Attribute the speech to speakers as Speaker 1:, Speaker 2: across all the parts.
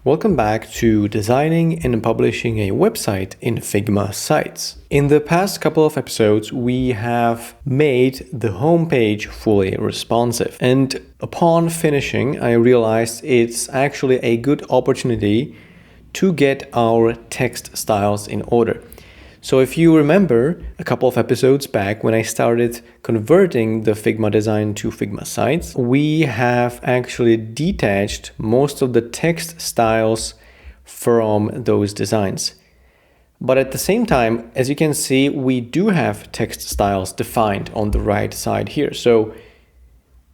Speaker 1: Welcome back to designing and publishing a website in Figma Sites. In the past couple of episodes, we have made the homepage fully responsive. And upon finishing, I realized it's actually a good opportunity to get our text styles in order. So if you remember a couple of episodes back when I started converting the Figma design to Figma Sites, we have actually detached most of the text styles from those designs. But at the same time, as you can see, we do have text styles defined on the right side here. So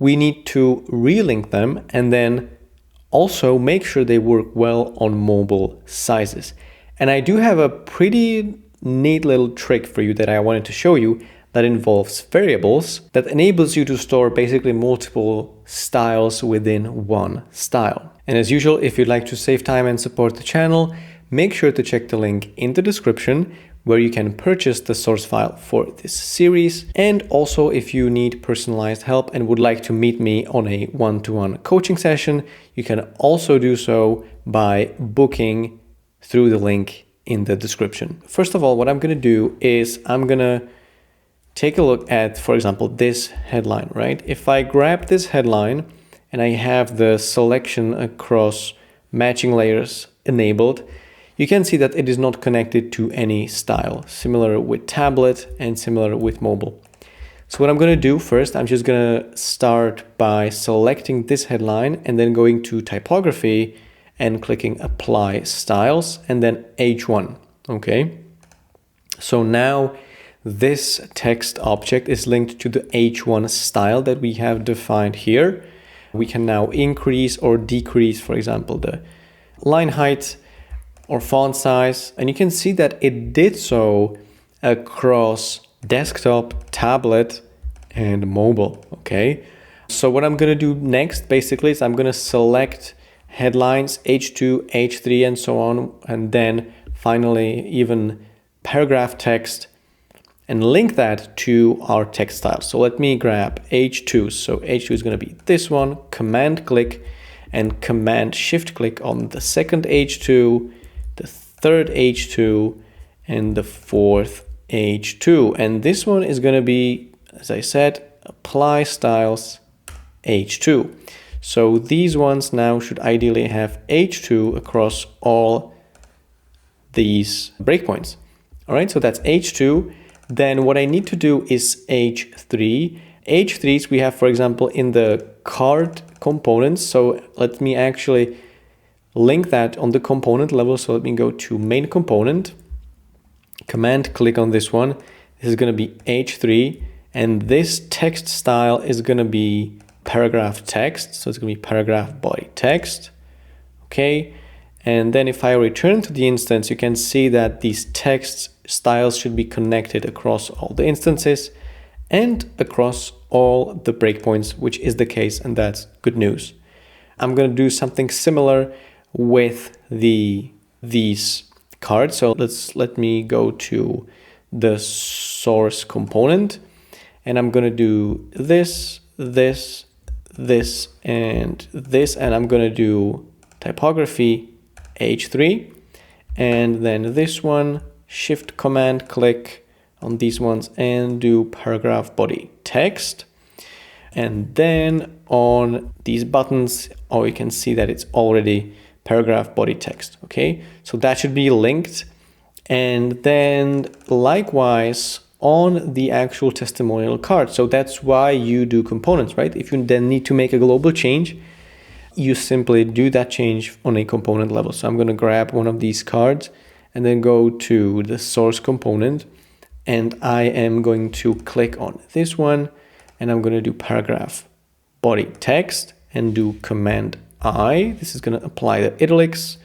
Speaker 1: we need to relink them and then also make sure they work well on mobile sizes. And I do have a pretty neat little trick for you that I wanted to show you that involves variables that enables you to store basically multiple styles within one style. And as usual, if you'd like to save time and support the channel, make sure to check the link in the description where you can purchase the source file for this series. And also, if you need personalized help and would like to meet me on a one-to-one coaching session, you can also do so by booking through the link in the description. First of all, what I'm going to do is I'm going to take a look at, for example, this headline, right? If I grab this headline and I have the selection across matching layers enabled, you can see that it is not connected to any style, similar with tablet and similar with mobile. So what I'm going to do first, I'm just going to start by selecting this headline and then going to typography and clicking apply styles and then H1. Okay. So now this text object is linked to the H1 style that we have defined here. We can now increase or decrease, for example, the line height or font size. And you can see that it did so across desktop, tablet, and mobile. Okay. So what I'm going to do next basically is I'm going to select headlines, H2, H3, and so on, and then finally even paragraph text and link that to our text style. So let me grab H2. So H2 is going to be this one, command click and command shift click on the second H2, the third H2, and the fourth H2. And this one is going to be, as I said, apply styles H2. So these ones now should ideally have H2 across all these breakpoints. All right, so that's H2. Then what I need to do is H3. H3s we have, for example, in the card components. So let me actually link that on the component level. So let me go to main component, command click on this one. This is going to be H3. And this text style is going to be paragraph text. So it's going to be paragraph body text. Okay. And then if I return to the instance, you can see that these text styles should be connected across all the instances and across all the breakpoints, which is the case. And that's good news. I'm going to do something similar with these cards. So let me go to the source component and I'm going to do this, and I'm going to do typography H3 and then this one, shift command click on these ones and do paragraph body text. And then on these buttons, you can see that it's already paragraph body text. Okay, so that should be linked. And then likewise on the actual testimonial card. So that's why you do components, right? If you then need to make a global change, you simply do that change on a component level. So I'm going to grab one of these cards and then go to the source component and I am going to click on this one and I'm going to do paragraph body text and do command I. This is going to apply the italics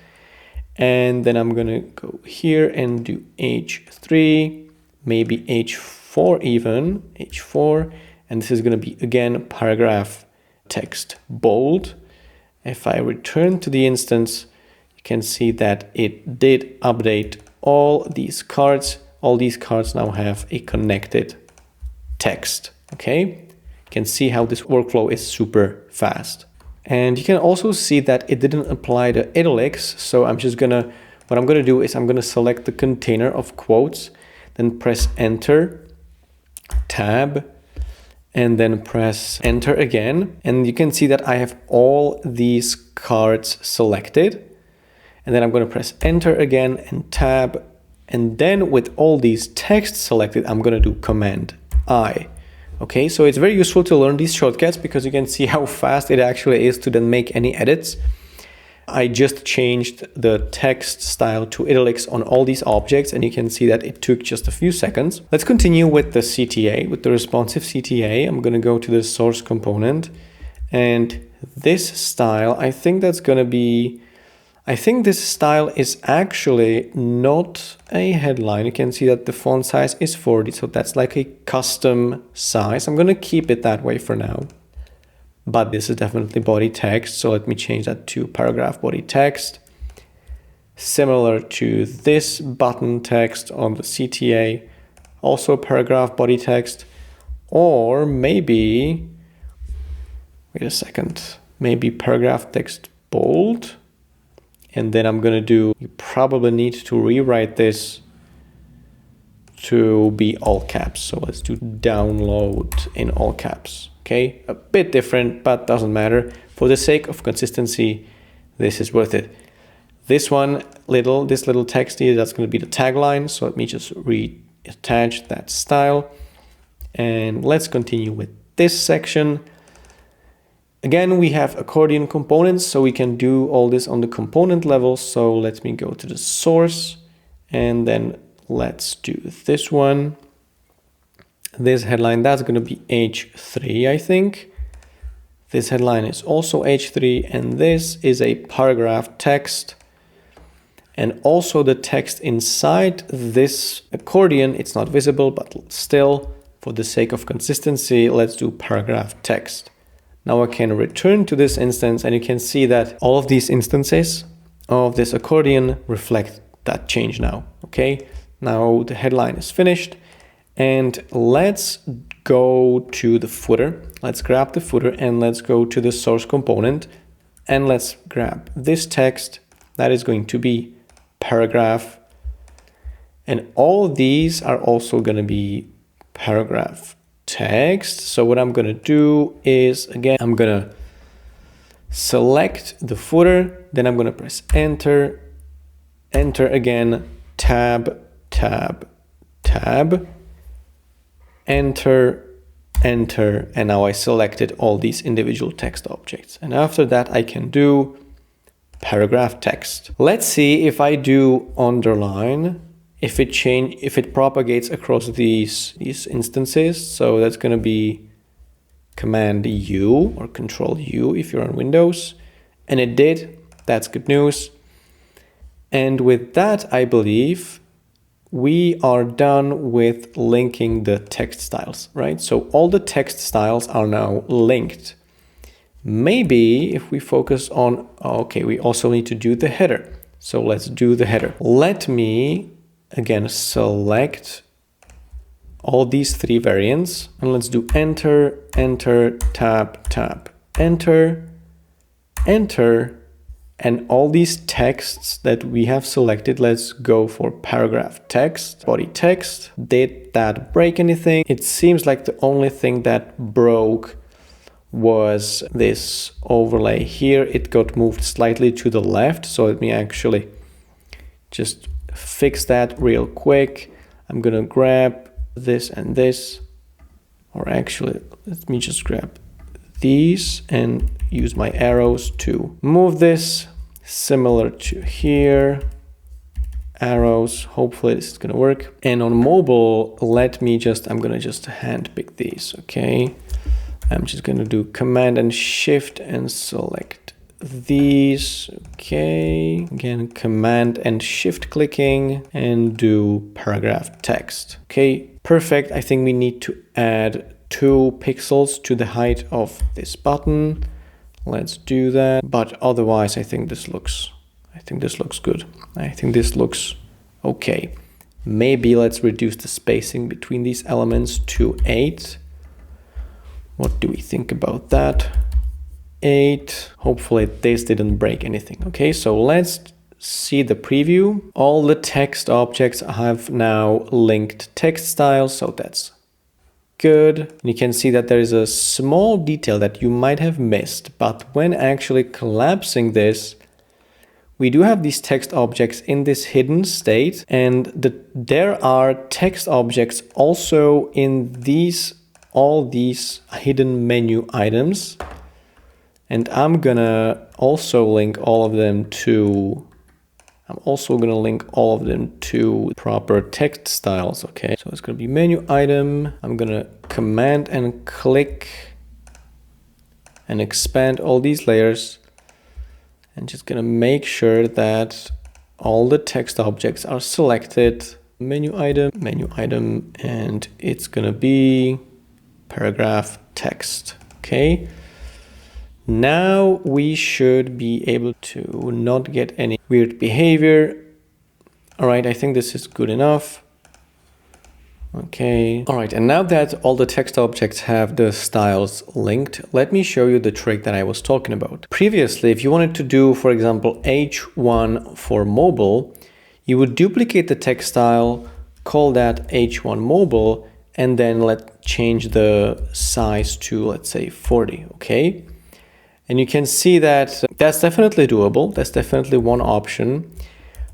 Speaker 1: and then I'm going to go here and do H3, maybe H4 even, H4, and this is going to be again paragraph text bold. If I return to the instance, you can see that it did update all these cards. All these cards now have a connected text. Okay, you can see how this workflow is super fast. And you can also see that it didn't apply the italics. So what I'm gonna do is I'm gonna select the container of quotes, then press enter, tab, and then press enter again. And you can see that I have all these cards selected. And then I'm gonna press enter again and tab. And then with all these texts selected, I'm gonna do Command I. Okay, so it's very useful to learn these shortcuts because you can see how fast it actually is to then make any edits. I just changed the text style to italics on all these objects, and you can see that it took just a few seconds. Let's continue with the CTA, with the responsive CTA. I'm going to go to the source component, and this style, I think this style is actually not a headline. You can see that the font size is 40, so that's like a custom size. I'm going to keep it that way for now. But this is definitely body text, so let me change that to paragraph body text. Similar to this button text on the CTA, also paragraph body text. Or maybe, wait a second, maybe paragraph text bold. And then I'm gonna you probably need to rewrite this to be all caps. So let's do download in all caps. Okay, a bit different, but doesn't matter. For the sake of consistency, this is worth it. This little text here, that's going to be the tagline. So let me just reattach that style. And let's continue with this section. Again, we have accordion components, so we can do all this on the component level. So let me go to the source, and then let's do this one. This headline, that's going to be H3, I think. This headline is also H3, and this is a paragraph text. And also the text inside this accordion, it's not visible, but still, for the sake of consistency, let's do paragraph text. Now I can return to this instance, and you can see that all of these instances of this accordion reflect that change now. Okay, now the headline is finished. And let's go to the footer. Let's grab the footer and let's go to the source component. And let's grab this text. That is going to be paragraph. And all these are also going to be paragraph text. So what I'm going to do is, again, I'm going to select the footer. Then I'm going to press enter, enter again, tab, tab, tab. Enter, enter, and now I selected all these individual text objects. And after that, I can do paragraph text. Let's see if I do underline, if it propagates across these instances. So that's going to be Command U or Control U if you're on Windows. And it did. That's good news. And with that, I believe we are done with linking the text styles, right? So all the text styles are now linked. Maybe if we focus on, okay, we also need to do the header. So let's do the header. Let me again select all these three variants, and let's do enter, enter, tab, tab, enter, enter. And all these texts that we have selected, let's go for paragraph text, body text. Did that break anything? It seems like the only thing that broke was this overlay here. It got moved slightly to the left. So let me actually just fix that real quick. I'm gonna grab this and this, or actually, let me just grab these and use my arrows to move this. Similar to here, arrows, hopefully this is gonna work. And on mobile, I'm gonna just hand pick these, okay? I'm just gonna do Command and Shift and select these, okay? Again, Command and Shift clicking and do paragraph text, okay? Perfect, I think we need to add 2 pixels to the height of this button. Let's do that. But otherwise, I think this looks good. I think this looks okay. Maybe let's reduce the spacing between these elements to 8. What do we think about that? 8. Hopefully this didn't break anything. Okay, so let's see the preview. All the text objects have now linked text styles, so that's good. And you can see that there is a small detail that you might have missed, but when actually collapsing this, we do have these text objects in this hidden state, and there are text objects also in all these hidden menu items. And I'm gonna also link all of them to proper text styles. Okay, so it's gonna be menu item. I'm gonna command and click and expand all these layers, and just gonna make sure that all the text objects are selected. Menu item, and it's gonna be paragraph text. Okay. Now we should be able to not get any weird behavior. All right, I think this is good enough. Okay. All right, and now that all the text objects have the styles linked, let me show you the trick that I was talking about. Previously, if you wanted to do, for example, H1 for mobile, you would duplicate the text style, call that H1 mobile, and then change the size to, let's say, 40, okay? And you can see that that's definitely doable. That's definitely one option.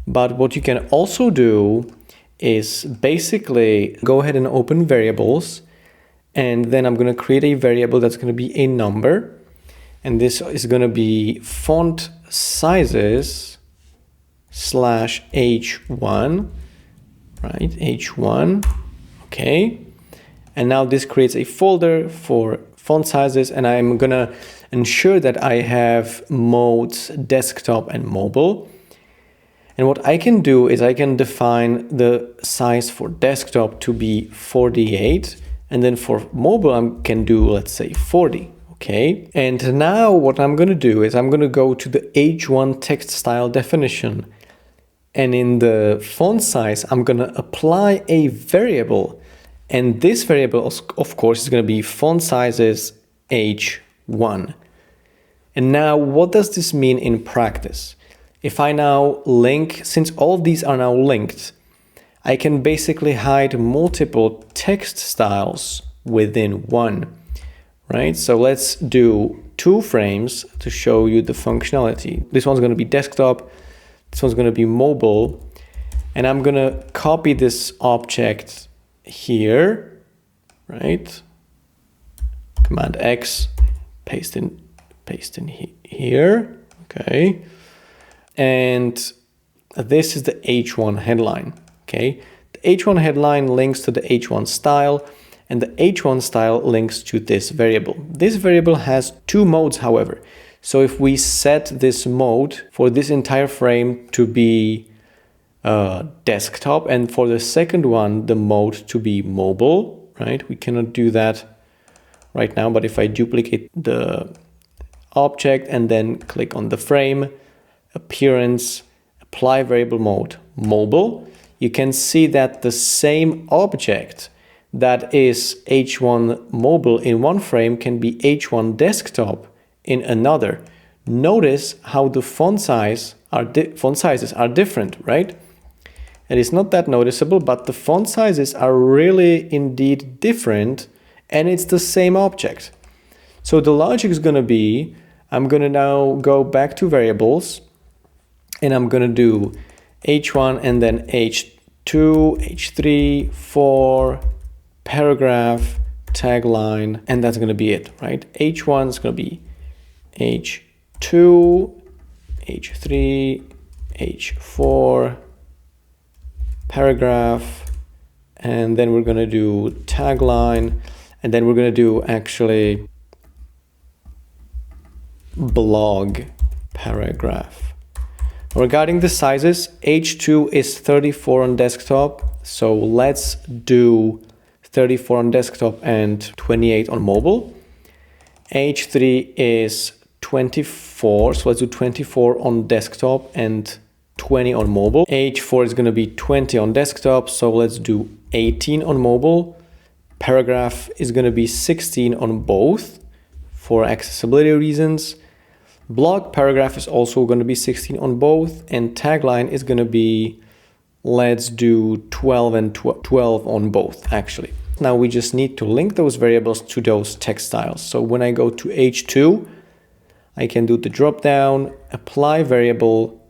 Speaker 1: But what you can also do is basically go ahead and open variables. And then I'm going to create a variable that's going to be a number. And this is going to be font sizes /H1, right? H1, okay. And now this creates a folder for font sizes, and I'm going to ensure that I have modes desktop and mobile. And what I can do is I can define the size for desktop to be 48, and then for mobile I can do, let's say, 40. Okay. And now what I'm going to do is I'm going to go to the H1 text style definition, and in the font size I'm going to apply a variable, and this variable of course is going to be font sizes H1. And now what does this mean in practice? If I now link, since all of these are now linked, I can basically hide multiple text styles within one, right? So let's do 2 frames to show you the functionality. This one's going to be desktop, this one's going to be mobile, and I'm going to copy this object here, right? Command X, paste in here, okay. And this is the H1 headline, okay. The H1 headline links to the H1 style, and the H1 style links to this variable. This variable has 2 modes, however. So if we set this mode for this entire frame to be desktop, and for the second one, the mode to be mobile, right? We cannot do that right now, but if I duplicate the object and then click on the frame, appearance, apply variable mode, mobile, you can see that the same object that is H1 mobile in one frame can be H1 desktop in another. Notice how the font sizes are different, right? And it's not that noticeable, but the font sizes are really indeed different, and it's the same object. So the logic is going to be, I'm going to now go back to variables, and I'm going to do H1 and then H2, H3, 4, paragraph, tagline, and that's going to be it, right? H1 is going to be H2, H3, H4, paragraph, and then we're going to do tagline, and then we're going to do actually blog paragraph. Regarding the sizes, H2 is 34 on desktop, so let's do 34 on desktop and 28 on mobile. H3 is 24, so let's do 24 on desktop and 20 on mobile. H4 is going to be 20 on desktop, so let's do 18 on mobile. Paragraph is going to be 16 on both, for accessibility reasons. Blog paragraph is also going to be 16 on both, and tagline is going to be, let's do 12 and 12 on both actually. Now we just need to link those variables to those text styles. So when I go to H2, I can do the drop down, apply variable,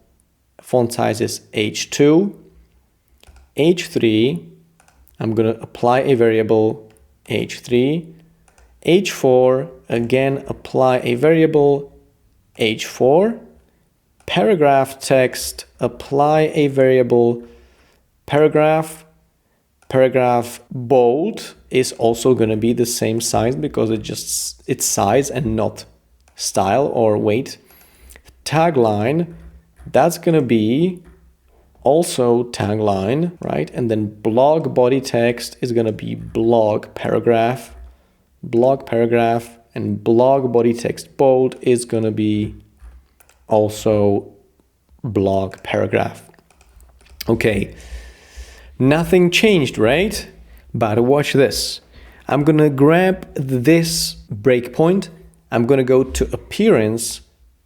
Speaker 1: font size is H2. H3, I'm going to apply a variable H3. H4, again, apply a variable H4. Paragraph text, apply a variable paragraph. Paragraph bold is also going to be the same size because it's size and not style or weight. Tagline, that's going to be also tagline, right? And then blog body text is going to be blog paragraph, and blog body text bold is going to be also blog paragraph. Okay, nothing changed, right? But watch this. I'm going to grab this breakpoint. I'm going to go to appearance,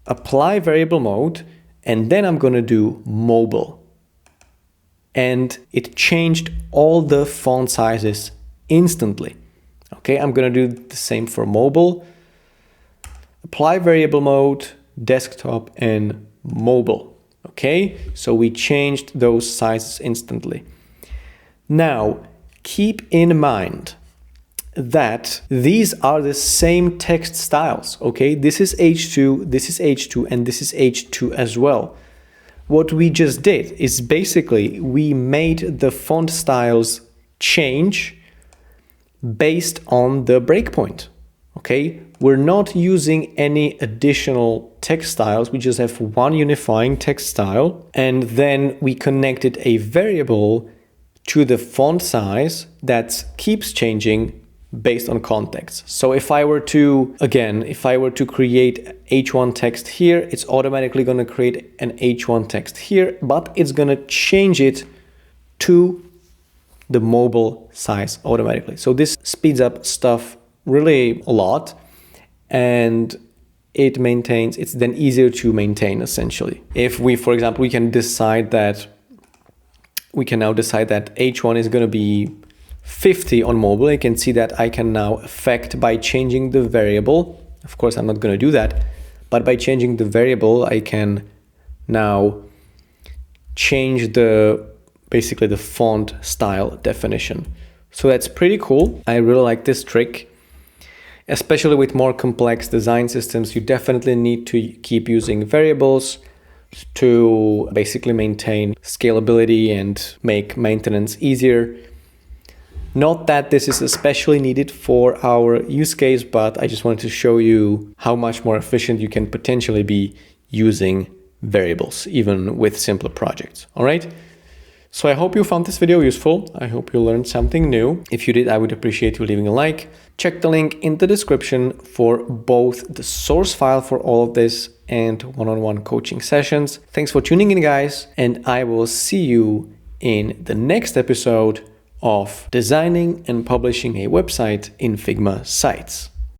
Speaker 1: apply variable mode, and then I'm going to do mobile. And it changed all the font sizes instantly. Okay, I'm going to do the same for mobile. Apply variable mode, desktop, and mobile. Okay, so we changed those sizes instantly. Now, keep in mind that these are the same text styles, okay? This is H2, this is H2, and this is H2 as well. What we just did is basically we made the font styles change based on the breakpoint, okay? We're not using any additional text styles. We just have one unifying text style, and then we connected a variable to the font size that keeps changing based on context. So if I were to create H1 text here, it's automatically going to create an H1 text here, but it's going to change it to the mobile size automatically. So this speeds up stuff really a lot, and it's then easier to maintain essentially. If we, for example, we can now decide that H1 is going to be 50 on mobile. I can see that I can now affect by changing the variable. Of course, I'm not going to do that, but by changing the variable, I can now change basically the font style definition. So that's pretty cool. I really like this trick, especially with more complex design systems. You definitely need to keep using variables to basically maintain scalability and make maintenance easier. Not that this is especially needed for our use case, but I just wanted to show you how much more efficient you can potentially be using variables, even with simpler projects. All right. So I hope you found this video useful. I hope you learned something new. If you did, I would appreciate you leaving a like. Check the link in the description for both the source file for all of this and one-on-one coaching sessions. Thanks for tuning in, guys, and I will see you in the next episode of designing and publishing a website in Figma Sites.